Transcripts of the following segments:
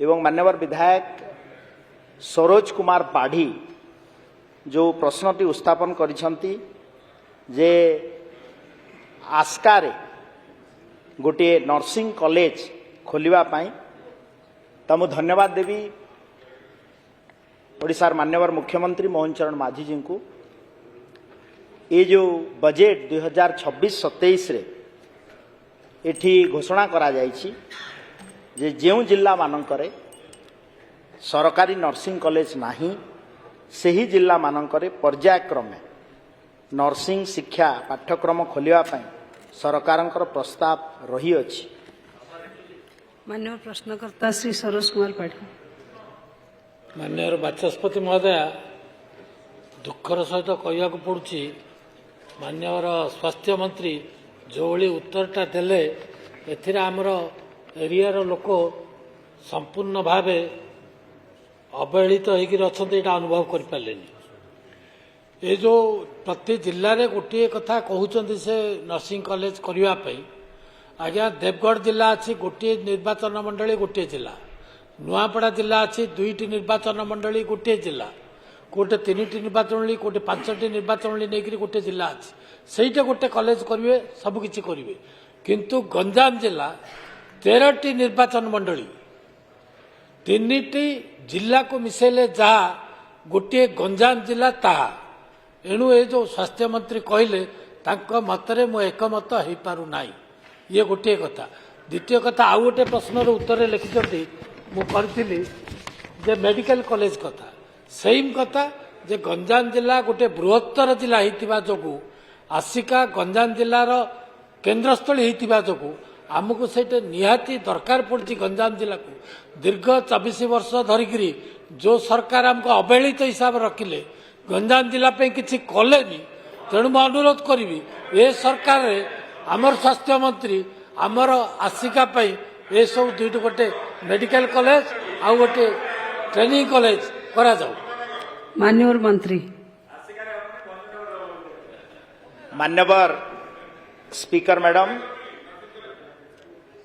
एवं मान्यवर विधायक सरोज कुमार पाढ़ी जो प्रश्नटी उत्थापन करिसंती जे आस्का रे गोटे नर्सिंग कॉलेज खोलिबा पाई तमु धन्यवाद देवी ओडिशार मान्यवर मुख्यमंत्री मोहन चरण माझी जी को ये जो बजेट 2026-27 रे एठी घोषणा करा जायछि जे जेउ जिल्ला मानकरे सरकारी नर्सिंग कॉलेज नाही सेही जिल्ला मानकरे पर्यायक्रमे नर्सिंग शिक्षा पाठ्यक्रम खोलिबा पाई सरकारंकर प्रस्ताव रही अछि। माननीय प्रश्नकर्ता श्री सरोज कुमार पाढ़ी। माननीय बाचस्पति महोदय दुखर सहित कहवा पड़ुछि माननीय स्वास्थ्य मंत्री जो उत्तरटा देले एथिरे आमर एरियार लोक संपूर्ण भाव अवहेलित होकर अनुभव कर ये जो प्रति जिले में गोटे कथा कहते से नर्सिंग कॉलेज करने आज्ञा देवगढ़ जिला अच्छी गोटे निर्वाचन मंडली गोटे जिला नुआपड़ा जिला अच्छी 2टी निर्वाचन मंडली गोटे जिला गोटे 3टी निर्वाचन मंडली गोटे 5टी निर्वाचन मंडली नहीं गोटे जिला अच्छी सहीटा गोटे कॉलेज करेंगे सबकि करेंगे किंतु गंजाम जिला 13टी निर्वाचन मंडली 3टी जिला को मिसेले जहाँ गोटे गंजाम जिला ताहा एणु ये जो स्वास्थ्य मंत्री कहले मतरे मु एकमत हो पारु नाही ये गोटे कथा। द्वितीय कथा आउ गोटे प्रश्नर उत्तर लिखिं मुझे जे मेडिकल कॉलेज कथा सेम कथा जे गंजाम जिला गोटे बृहत्तर जिला होता जो आसिका गंजाम जिलार केन्द्रस्थली होता जो आमको से निहाती दरकार पड़ी गंजाम जिला को दीर्घ 24 वर्ष धरिकी जो सरकार आमको अवहेलित हिसाब रखिले गंजाम जिला पे किसी कलेनी तेणु मैं अनुरोध करी ए सरकार रे आमर स्वास्थ्य मंत्री आमर आसिका ये सब 2टी गोटे मेडिकल कॉलेज आउ गोटे ट्रेनिंग कॉलेज करा जाऊ। माननीय मंत्री मान्यवर स्पीकर मैडम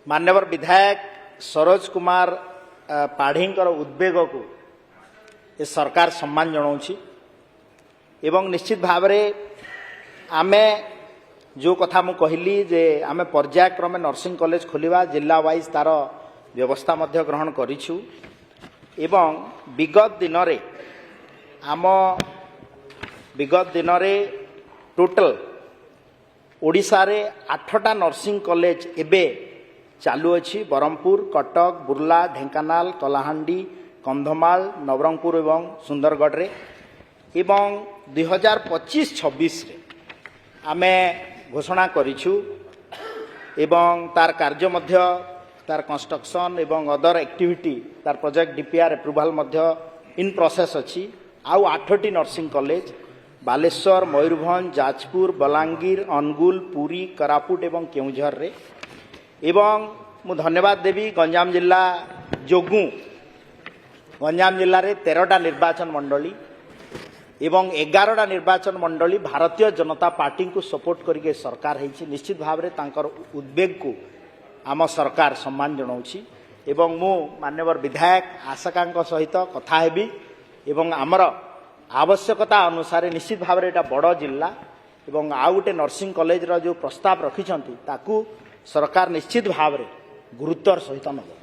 मान्यवर विधायक सरोज कुमार पाढ़ींकर उद्वेग को ये सरकार सम्मान जनाऊँगी एवं निश्चित भाव आमे जो कथा मु कहली जे आमे पर्यायक्रमे नर्सिंग कॉलेज खोलिबा जिला वाइज तार व्यवस्था मध्य ग्रहण करिछु एवं विगत दिन रे आम विगत दिन रे टोटल ओडिशा रे 8टा नर्सिंग कॉलेज एबे चालू अछि बरहमपुर कटक बुर्ला ढेंकानाल कलाहांडी कंधमाल नवरंगपुर एवं सुंदरगढ़ रे एवं 2025-26 रे आमे घोषणा करिछु एवं तार कार्य मध्य तार कंस्ट्रक्शन एवं अदर एक्टिविटी तार project DPR approval Madhya in process अछि आउ 8टी नर्सिंग कॉलेज बालेश्वर मयूरभंज जाजपुर बलांगीर अनुगुल पुरी कोरापुट एवं केउझर रे एवं मु धन्यवाद देवी गंजाम जिला जोगु गंजाम जिले में 13टा निर्वाचन मंडली एवं 11टा निर्वाचन मंडली भारतीय जनता पार्टी को सपोर्ट करके सरकार है निश्चित भाव में तांकर उद्वेग को आम सरकार सम्मान जनाऊँगी एवं मु मान्यवर विधायक आशका सहित कथा हेबी एवं आमर आवश्यकता अनुसार निश्चित भाव में बड़ जिला एवं आउ गोटे नर्सिंग कॉलेज रो जो प्रस्ताव रखिछंती ताकू सरकार निश्चित भाव में गुरुत्वर सहित नब।